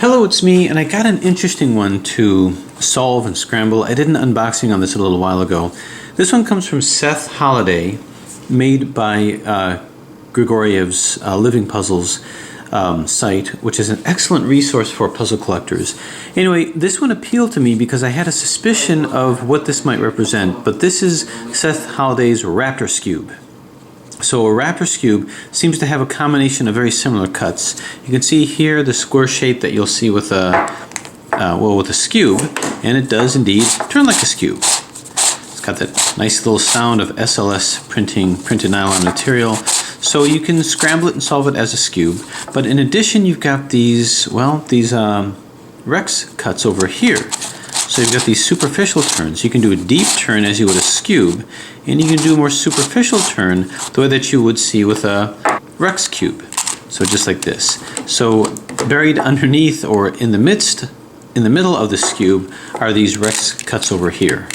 Hello, it's me, and I got an interesting one to solve and scramble. I did an unboxing on this a little while ago. This one comes from Seth Holliday, made by Grigoriev's Living Puzzles site, which is an excellent resource for puzzle collectors. Anyway, this one appealed to me because I had a suspicion of what this might represent, but this is Seth Holliday's Raptor Skewb. So a Raptor Skewb seems to have a combination of very similar cuts. You can see here the square shape that you'll see with a Skewb, and it does indeed turn like a Skewb. It's got that nice little sound of SLS printed nylon material. So you can scramble it and solve it as a Skewb. But in addition, you've got these Rex cuts over here. So you've got these superficial turns. You can do a deep turn as you would a Skewb, and you can do a more superficial turn the way that you would see with a Rex cube. So just like this. So buried underneath or in the middle of the Skewb are these Rex cuts over here.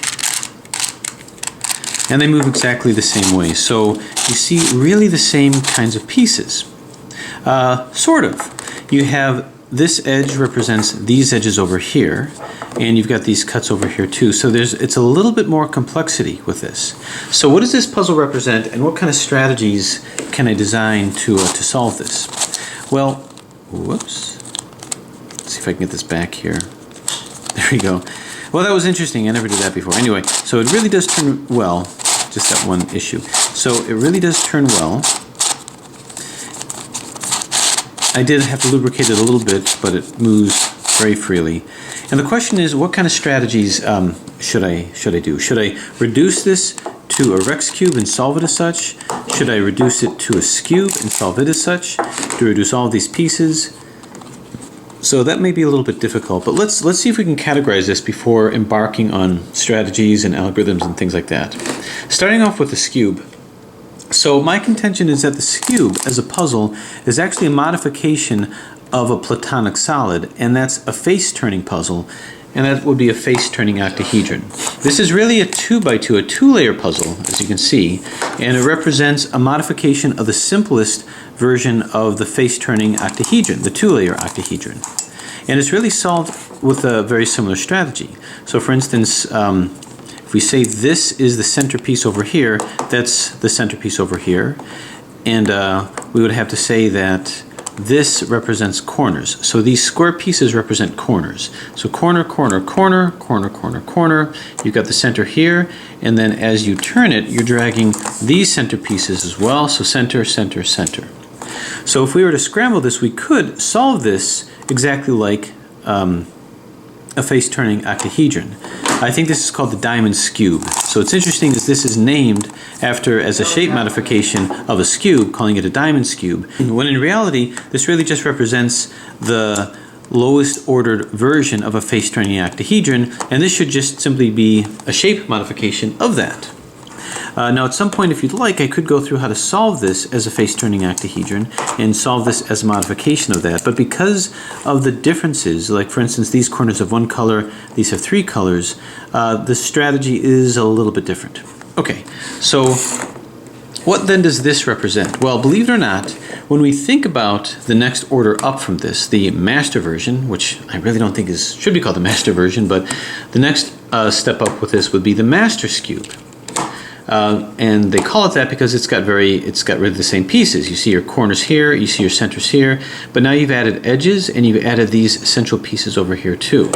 And they move exactly the same way. So you see really the same kinds of pieces. Sort of. You have this edge represents these edges over here, and you've got these cuts over here too. So it's a little bit more complexity with this. So what does this puzzle represent, and what kind of strategies can I design to solve this? Well, whoops. Let's see if I can get this back here. There we go. Well, that was interesting. I never did that before. Anyway, so it really does turn well. Just that one issue. So it really does turn well. I did have to lubricate it a little bit, but it moves very freely. And the question is, what kind of strategies should I do? Should I reduce this to a Rex cube and solve it as such? Should I reduce it to a Skewb and solve it as such? To reduce all of these pieces? So that may be a little bit difficult, but let's see if we can categorize this before embarking on strategies and algorithms and things like that. Starting off with the Skewb. So my contention is that the Skewb as a puzzle is actually a modification of a platonic solid, and that's a face-turning puzzle, and that would be a face-turning octahedron. This is really a 2x2, a two-layer puzzle, as you can see, and it represents a modification of the simplest version of the face-turning octahedron, the two-layer octahedron. And it's really solved with a very similar strategy. So for instance, if we say this is the centerpiece over here, that's the centerpiece over here, and we would have to say that this represents corners. So these square pieces represent corners. So corner, corner, corner, corner, corner, corner. You've got the center here, and then as you turn it, you're dragging these center pieces as well. So center, center, center. So if we were to scramble this, we could solve this exactly like a face-turning octahedron. I think this is called the diamond Skewb. So it's interesting that this is named as a shape modification of a Skewb, calling it a diamond Skewb, when in reality this really just represents the lowest ordered version of a face-turning octahedron, and this should just simply be a shape modification of that. Now at some point, if you'd like, I could go through how to solve this as a face-turning octahedron and solve this as a modification of that. But because of the differences, like for instance these corners have one color, these have three colors, the strategy is a little bit different. Okay, so what then does this represent? Well, believe it or not, when we think about the next order up from this, the master version, which I really don't think should be called the master version, but the next step up with this would be the master Skewb. And they call it that because it's got really the same pieces. You see your corners here, you see your centers here, but now you've added edges and you've added these central pieces over here too.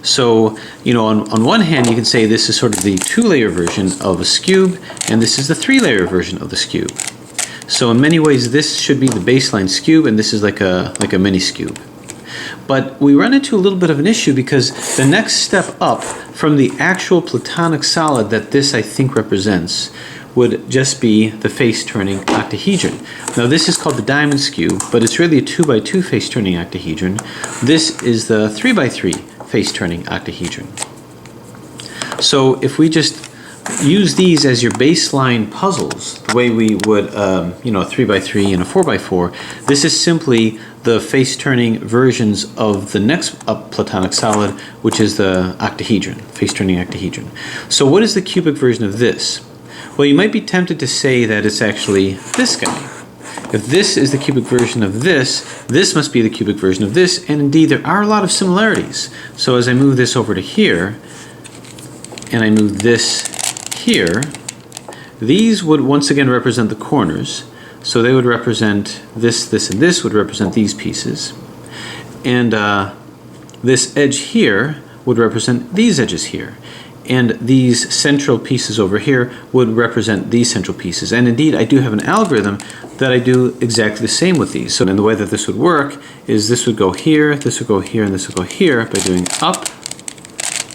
So, on one hand you can say this is sort of the two-layer version of a Skewb, and this is the three-layer version of the Skewb. So in many ways this should be the baseline Skewb, and this is like a mini Skewb. But we run into a little bit of an issue because the next step up from the actual platonic solid that this I think represents would just be the face-turning octahedron. Now this is called the diamond Skewb, but it's really a 2x2 face-turning octahedron. This is the 3x3 face-turning octahedron. So if we just use these as your baseline puzzles, the way we would, a 3x3 and a 4x4, this is simply the face-turning versions of the next up platonic solid, which is the octahedron, face-turning octahedron. So what is the cubic version of this? Well, you might be tempted to say that it's actually this guy. if this is the cubic version of this must be the cubic version of this, and indeed there are a lot of similarities. So as I move this over to here, and I move this here, these would once again represent the corners. So they would represent this, this, and this would represent these pieces. And this edge here would represent these edges here. And these central pieces over here would represent these central pieces. And indeed, I do have an algorithm that I do exactly the same with these. So then the way that this would work is this would go here, this would go here, and this would go here by doing up,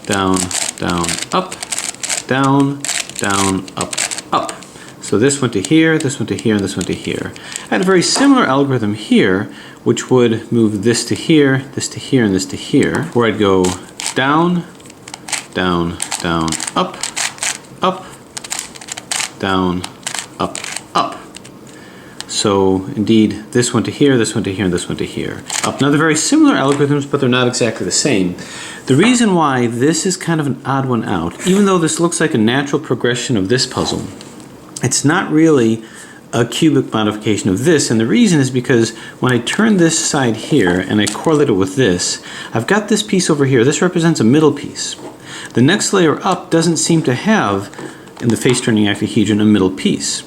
down, down, up, down, down, up, up. So this went to here, this went to here, and this went to here. I had a very similar algorithm here, which would move this to here, this to here, and this to here, where I'd go down, down, down, up, up, down, up, up. So indeed, this went to here, this went to here, and this went to here. Up. Now they're very similar algorithms, but they're not exactly the same. The reason why this is kind of an odd one out, even though this looks like a natural progression of this puzzle, it's not really a cubic modification of this, and the reason is because when I turn this side here and I correlate it with this, I've got this piece over here. This represents a middle piece. The next layer up doesn't seem to have, in the face-turning octahedron, a middle piece.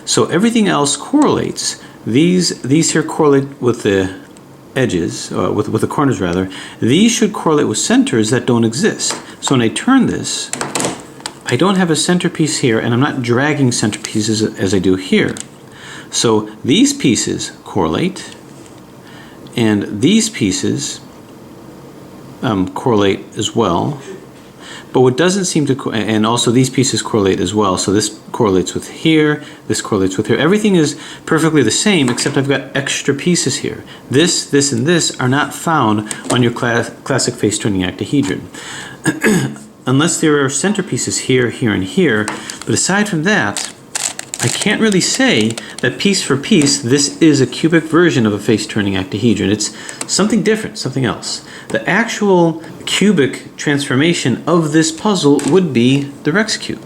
So everything else correlates. These here correlate with the edges, with the corners rather. These should correlate with centers that don't exist. So when I turn this, I don't have a centerpiece here, and I'm not dragging centerpieces as I do here. So these pieces correlate, and these pieces correlate as well. But what doesn't seem to, and also these pieces correlate as well. So this correlates with here, this correlates with here. Everything is perfectly the same, except I've got extra pieces here. This, this, and this are not found on your classic face-turning octahedron. Unless there are centerpieces here, here, and here. But aside from that, I can't really say that piece for piece, this is a cubic version of a face-turning octahedron. It's something different, something else. The actual cubic transformation of this puzzle would be the Skewb.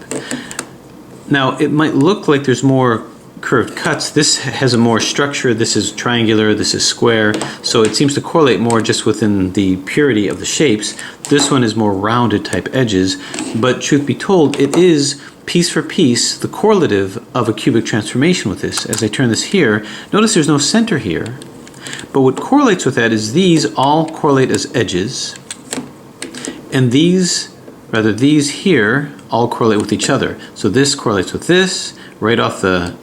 Now, it might look like there's more curved cuts. This has a more structure. This is triangular, this is square. So it seems to correlate more just within the purity of the shapes. This one is more rounded type edges. But truth be told, it is piece for piece the correlative of a cubic transformation with this. As I turn this here, notice there's no center here. But what correlates with that is these all correlate as edges. And these, rather these here, all correlate with each other. So this correlates with this, right off the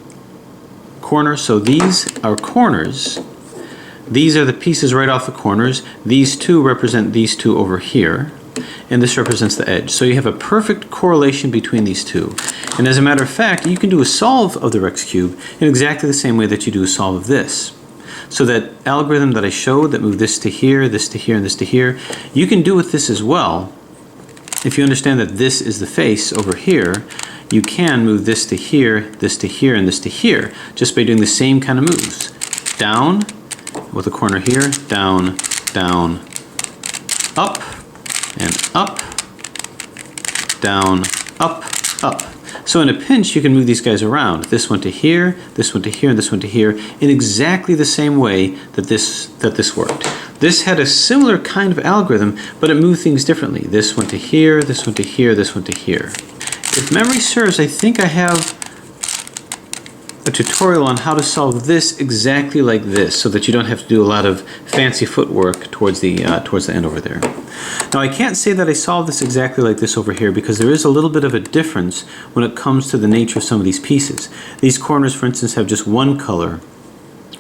corner. So these are corners. These are the pieces right off the corners. These two represent these two over here. And this represents the edge. So you have a perfect correlation between these two. And as a matter of fact, you can do a solve of the Skewb in exactly the same way that you do a solve of this. So that algorithm that I showed that moved this to here, and this to here, you can do with this as well. If you understand that this is the face over here, you can move this to here, and this to here, just by doing the same kind of moves. Down, with a corner here, down, down, up, and up, down, up, up. So in a pinch, you can move these guys around. This went to here, this went to here, and this went to here, in exactly the same way that this worked. This had a similar kind of algorithm, but it moved things differently. This went to here, this went to here, this went to here. If memory serves, I think I have a tutorial on how to solve this exactly like this, so that you don't have to do a lot of fancy footwork towards the end over there. Now I can't say that I solved this exactly like this over here, because there is a little bit of a difference when it comes to the nature of some of these pieces. These corners, for instance, have just one color,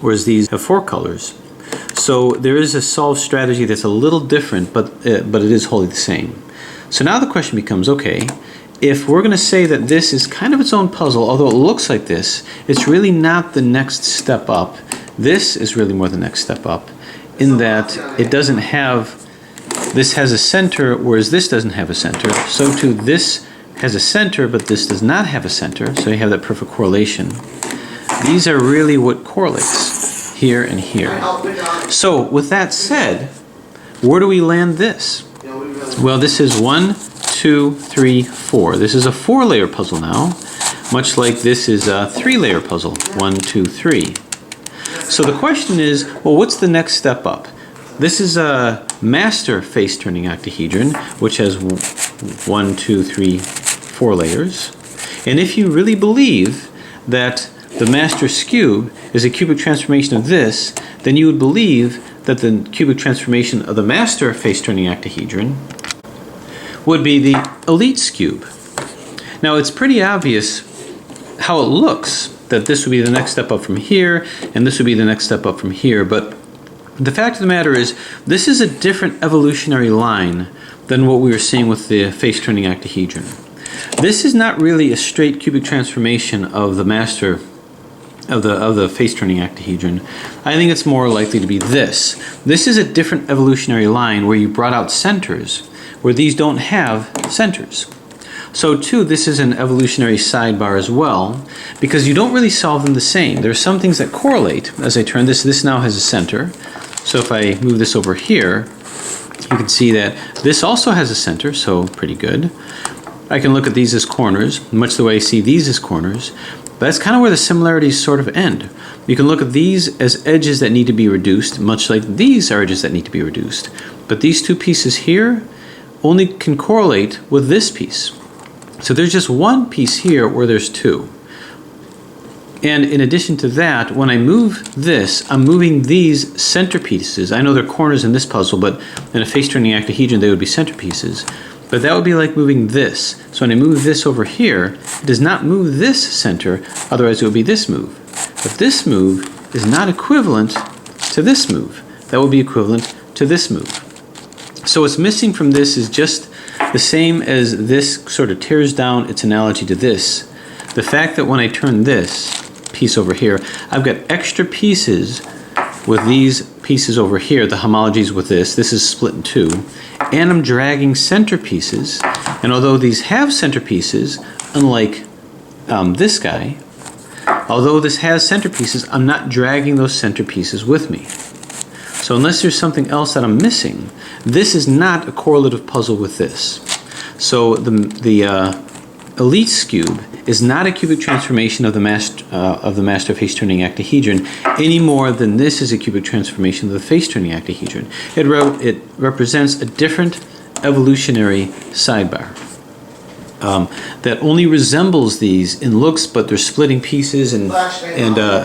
whereas these have 4 colors. So there is a solve strategy that's a little different, but it is wholly the same. So now the question becomes, okay, if we're going to say that this is kind of its own puzzle, although it looks like this, it's really not the next step up. This is really more the next step up, in that it doesn't have, this has a center, whereas this doesn't have a center. So too, this has a center, but this does not have a center, so you have that perfect correlation. These are really what correlates, here and here. So with that said, where do we land this? Well, this is 1, 2, 3, 4. This is a 4-layer puzzle now, much like this is a 3-layer puzzle. 1, 2, 3. So the question is, well, what's the next step up? This is a master face-turning octahedron, which has 1, 2, 3, 4 layers. And if you really believe that the Raptor Skewb is a cubic transformation of this, then you would believe that the cubic transformation of the master face-turning octahedron would be the Elite Skewb. Now it's pretty obvious how it looks, that this would be the next step up from here, and this would be the next step up from here, but the fact of the matter is, this is a different evolutionary line than what we were seeing with the face-turning octahedron. This is not really a straight cubic transformation of the master of the face-turning octahedron. I think it's more likely to be this. This is a different evolutionary line where you brought out centers, where these don't have centers. So too, this is an evolutionary sidebar as well, because you don't really solve them the same. There are some things that correlate. As I turn this now has a center. So if I move this over here, you can see that this also has a center, so pretty good. I can look at these as corners, much the way I see these as corners. But that's kind of where the similarities sort of end. You can look at these as edges that need to be reduced, much like these are edges that need to be reduced. But these two pieces here only can correlate with this piece. So there's just one piece here where there's two. And in addition to that, when I move this, I'm moving these center pieces. I know they're corners in this puzzle, but in a face-turning octahedron, they would be center pieces. But that would be like moving this. So when I move this over here, it does not move this center, otherwise it would be this move. But this move is not equivalent to this move. That would be equivalent to this move. So what's missing from this is just the same as this sort of tears down its analogy to this. The fact that when I turn this piece over here, I've got extra pieces with these pieces over here, the homologies with this is split in two, and I'm dragging center pieces, and although these have center pieces, unlike this guy, although this has center pieces, I'm not dragging those center pieces with me. So unless there's something else that I'm missing, this is not a correlative puzzle with this. So the Elite Skewb is not a cubic transformation of the master face-turning octahedron any more than this is a cubic transformation of the face-turning octahedron. It represents a different evolutionary sidebar that only resembles these in looks, but they're splitting pieces and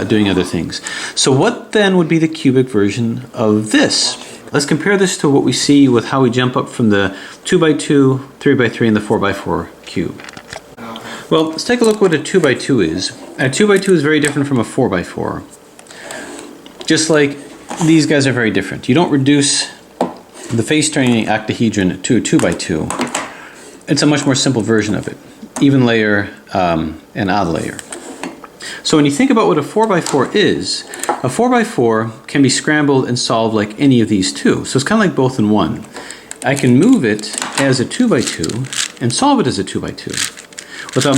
doing other things. So what then would be the cubic version of this? Let's compare this to what we see with how we jump up from the 2x2, 3x3, and the 4x4 cube. Well, let's take a look what a 2x2 is. A 2x2 is very different from a 4x4. Just like these guys are very different. You don't reduce the face-turning octahedron to a 2x2. It's a much more simple version of it. Even layer and odd layer. So when you think about what a 4x4 is, a 4x4 can be scrambled and solved like any of these two. So it's kind of like both in one. I can move it as a 2x2 and solve it as a 2x2 without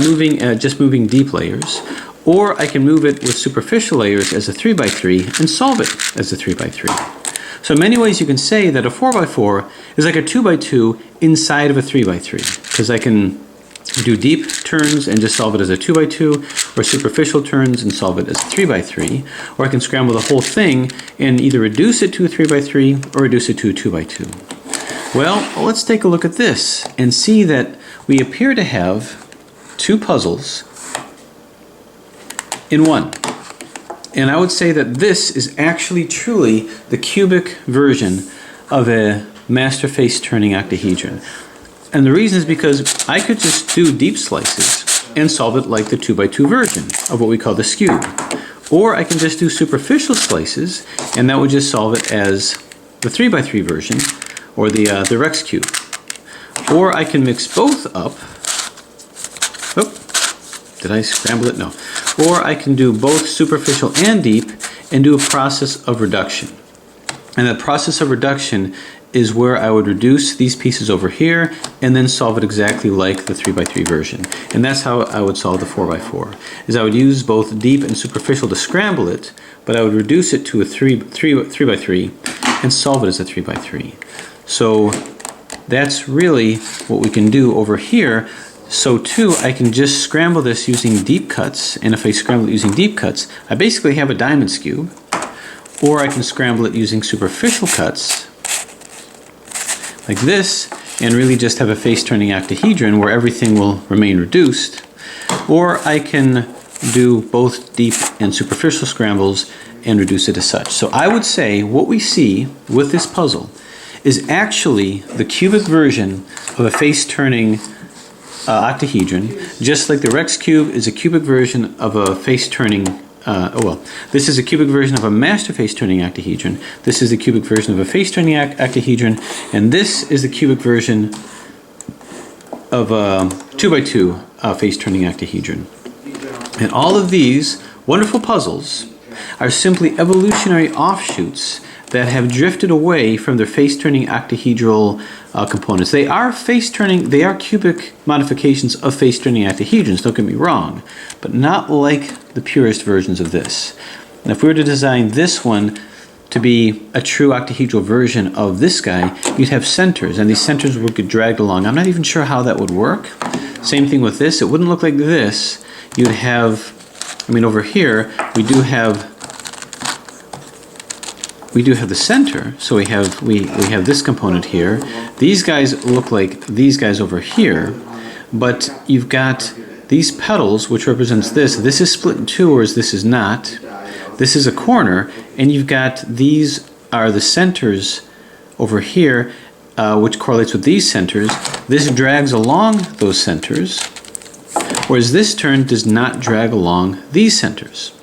just moving deep layers. Or I can move it with superficial layers as a 3x3 and solve it as a 3x3. So in many ways you can say that a 4x4 is like a 2x2 inside of a 3x3, because I can do deep turns and just solve it as a 2x2, or superficial turns and solve it as a 3x3, or I can scramble the whole thing and either reduce it to a 3x3 or reduce it to a 2x2. Well, let's take a look at this and see that we appear to have two puzzles in one. And I would say that this is actually truly the cubic version of a master face-turning octahedron. And the reason is because I could just do deep slices and solve it like the 2x2 version of what we call the Skewb. Or I can just do superficial slices and that would just solve it as the 3x3 version, or the Rex Cube. Or I can mix both up. Oh, did I scramble it? No. Or I can do both superficial and deep and do a process of reduction. And the process of reduction is where I would reduce these pieces over here and then solve it exactly like the 3x3 version. And that's how I would solve the 4x4. Is I would use both deep and superficial to scramble it, but I would reduce it to a 3x3 and solve it as a 3x3. So that's really what we can do over here. So too, I can just scramble this using deep cuts, and if I scramble it using deep cuts, I basically have a diamond Skewb. or I can scramble it using superficial cuts like this and really just have a face-turning octahedron where everything will remain reduced. Or I can do both deep and superficial scrambles and reduce it as such. So I would say what we see with this puzzle is actually the cubic version of a face-turning octahedron, just like the Rex cube is a cubic version of a face-turning, this is a cubic version of a master face-turning octahedron, this is the cubic version of a face-turning octahedron, and this is the cubic version of a 2x2 face-turning octahedron. And all of these wonderful puzzles are simply evolutionary offshoots that have drifted away from their face-turning octahedral components. They are face-turning, they are cubic modifications of face-turning octahedrons, don't get me wrong, but not like the purest versions of this. Now, if we were to design this one to be a true octahedral version of this guy, you'd have centers, and these centers would get dragged along. I'm not even sure how that would work. Same thing with this. It wouldn't look like this. You'd have, I mean, over here, we do have the center, so we have this component here. These guys look like these guys over here, but you've got these petals, which represents this. This is split in two, whereas this is not. This is a corner, and you've got these are the centers over here, which correlates with these centers. This drags along those centers, whereas this turn does not drag along these centers.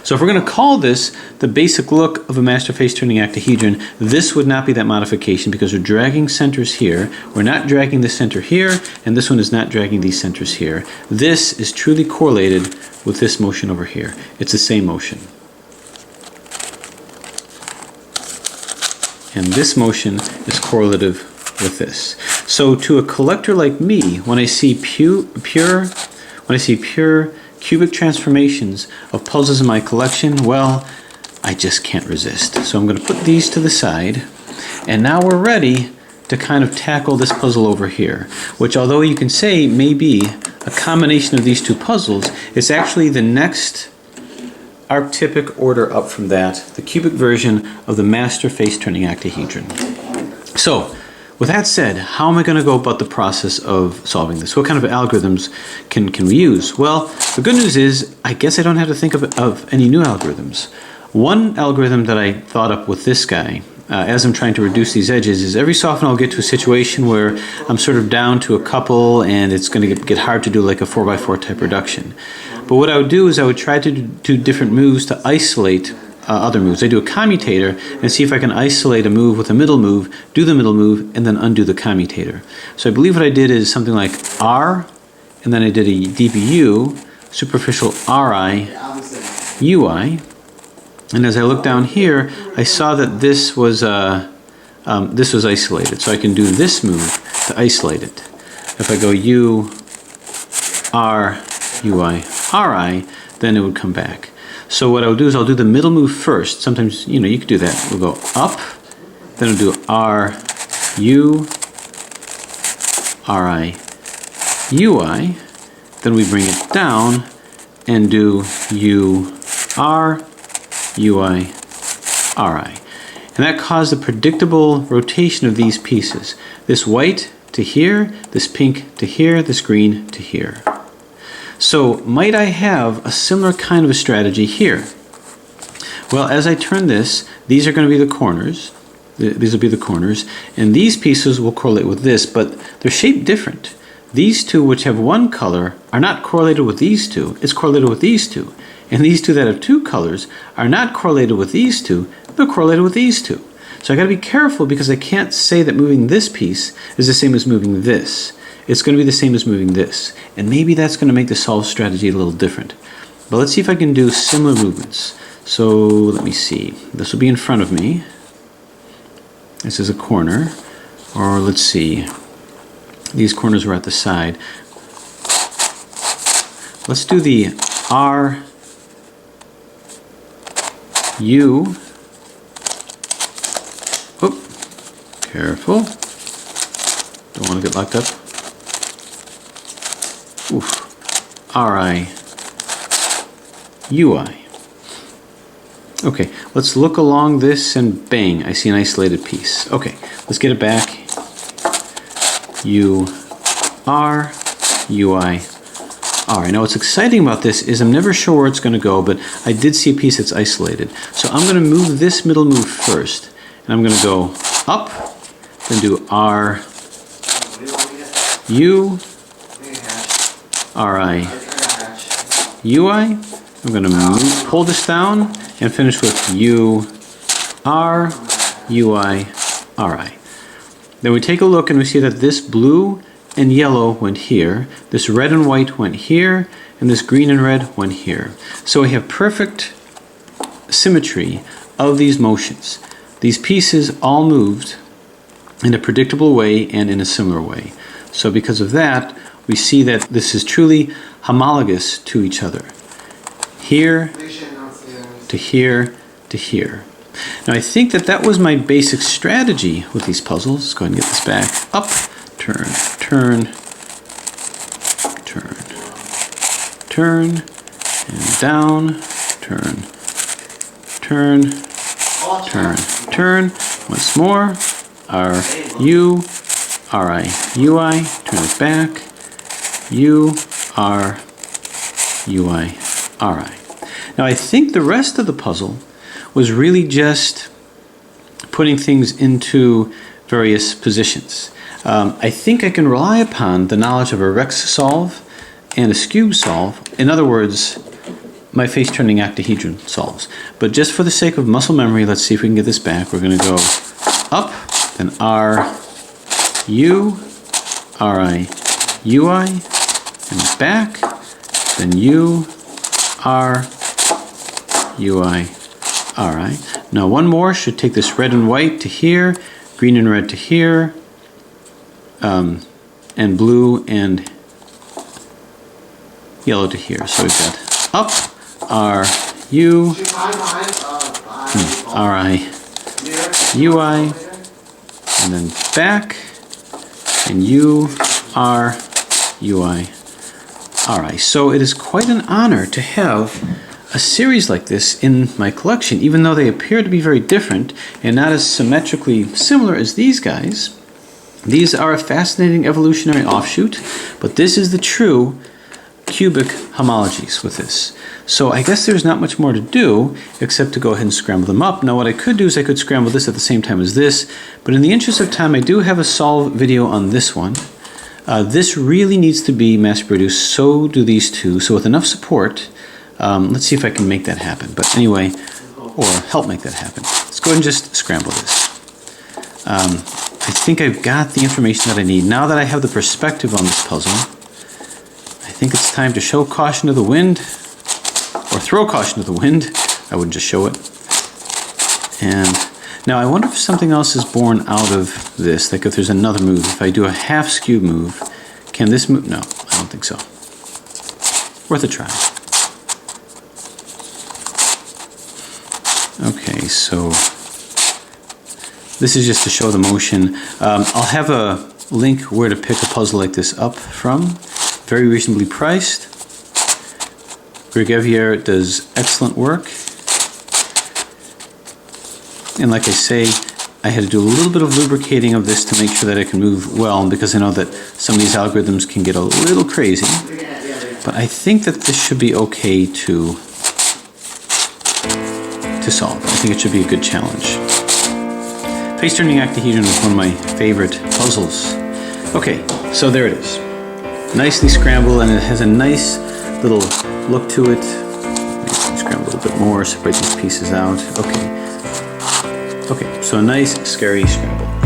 So if we're going to call this the basic look of a master face-turning octahedron, this would not be that modification because we're dragging centers here. We're not dragging the center here, and this one is not dragging these centers here. This is truly correlated with this motion over here. It's the same motion. And this motion is correlative with this. So to a collector like me, when I see pure cubic transformations of puzzles in my collection, well, I just can't resist. So I'm going to put these to the side, and now we're ready to kind of tackle this puzzle over here, which, although you can say may be a combination of these two puzzles, it's actually the next archetypic order up from that, the cubic version of the master face-turning octahedron. So, with that said, how am I going to go about the process of solving this? What kind of algorithms can we use? Well, the good news is, I guess I don't have to think of any new algorithms. One algorithm that I thought up with this guy, as I'm trying to reduce these edges, is every so often I'll get to a situation where I'm sort of down to a couple and it's going to get hard to do like a 4x4 type reduction. But what I would do is I would try to do different moves to isolate other moves. I do a commutator and see if I can isolate a move with a middle move, do the middle move, and then undo the commutator. So I believe what I did is something like R, and then I did a deep U, superficial RI, UI, and as I look down here, I saw that this was isolated. So I can do this move to isolate it. If I go U, R, UI, RI, then it would come back. So what I'll do is I'll do the middle move first. Sometimes, you could do that. We'll go up, then we'll do R, U, RI, UI. Then we bring it down and do U, R, UI, RI. And that caused a predictable rotation of these pieces. This white to here, this pink to here, this green to here. So might I have a similar kind of a strategy here? Well, as I turn this, these are going to be the corners. These will be the corners. And these pieces will correlate with this, but they're shaped different. These two, which have one color, are not correlated with these two. It's correlated with these two. And these two that have two colors are not correlated with these two. They're correlated with these two. So I got to be careful because I can't say that moving this piece is the same as moving this. It's going to be the same as moving this. And maybe that's going to make the solve strategy a little different. But let's see if I can do similar movements. So let me see. This will be in front of me. This is a corner. Or let's see. These corners were at the side. Let's do the R, U. Oop. Careful. Don't want to get locked up. Oof. RI, UI. Okay, let's look along this and bang, I see an isolated piece. Okay, let's get it back. U, R, U, I, R. Now what's exciting about this is I'm never sure where it's going to go, but I did see a piece that's isolated. So I'm going to move this middle move first, and I'm going to go up, then do R, U, R, I, U, I. I'm going to pull this down and finish with U, R, U, I, R, I. Then we take a look and we see that this blue and yellow went here, this red and white went here, and this green and red went here. So we have perfect symmetry of these motions. These pieces all moved in a predictable way and in a similar way. So because of that, we see that this is truly homologous to each other. Here to here to here. Now I think that that was my basic strategy with these puzzles. Let's go ahead and get this back. Up, turn, turn, turn, turn, and down, turn, turn, turn, turn. Once more. R, U, R, I, U, I. Turn it back. U, R, U, I, R, I. Now I think the rest of the puzzle was really just putting things into various positions. I think I can rely upon the knowledge of a Rex solve and a Skewb solve. In other words, my face-turning octahedron solves. But just for the sake of muscle memory, let's see if we can get this back. We're going to go up, then R, U, R, I, U, I, and back, then U, R, U, I, R, I. Now one more should take this red and white to here, green and red to here, and blue and yellow to here. So we've got up, R, U, R, I, U, I, and then back, and U, R, U, I, R, I. So it is quite an honor to have a series like this in my collection, even though they appear to be very different and not as symmetrically similar as these guys. These are a fascinating evolutionary offshoot, but this is the true cubic homologies with this. So I guess there's not much more to do except to go ahead and scramble them up. Now what I could do is I could scramble this at the same time as this, but in the interest of time I do have a solve video on this one. This really needs to be mass produced, so do these two. So with enough support, let's see if I can make that happen. But anyway, or help make that happen. Let's go ahead and just scramble this. I think I've got the information that I need. Now that I have the perspective on this puzzle, I think it's time to show caution to the wind, or throw caution to the wind. I wouldn't just show it. And now I wonder if something else is born out of this, like if there's another move. If I do a half Skewb move, can this move? No, I don't think so. Worth a try. Okay, so this is just to show the motion. I'll have a link where to pick a puzzle like this up from. Very reasonably priced. Gregavier does excellent work. And like I say, I had to do a little bit of lubricating of this to make sure that I can move well, because I know that some of these algorithms can get a little crazy. But I think that this should be okay to solve. I think it should be a good challenge. Face-turning octahedron is one of my favorite puzzles. Okay, so there it is. Nicely scrambled, and it has a nice little look to it. Scramble a little bit more, separate these pieces out. Okay. Okay, so a nice, scary scramble.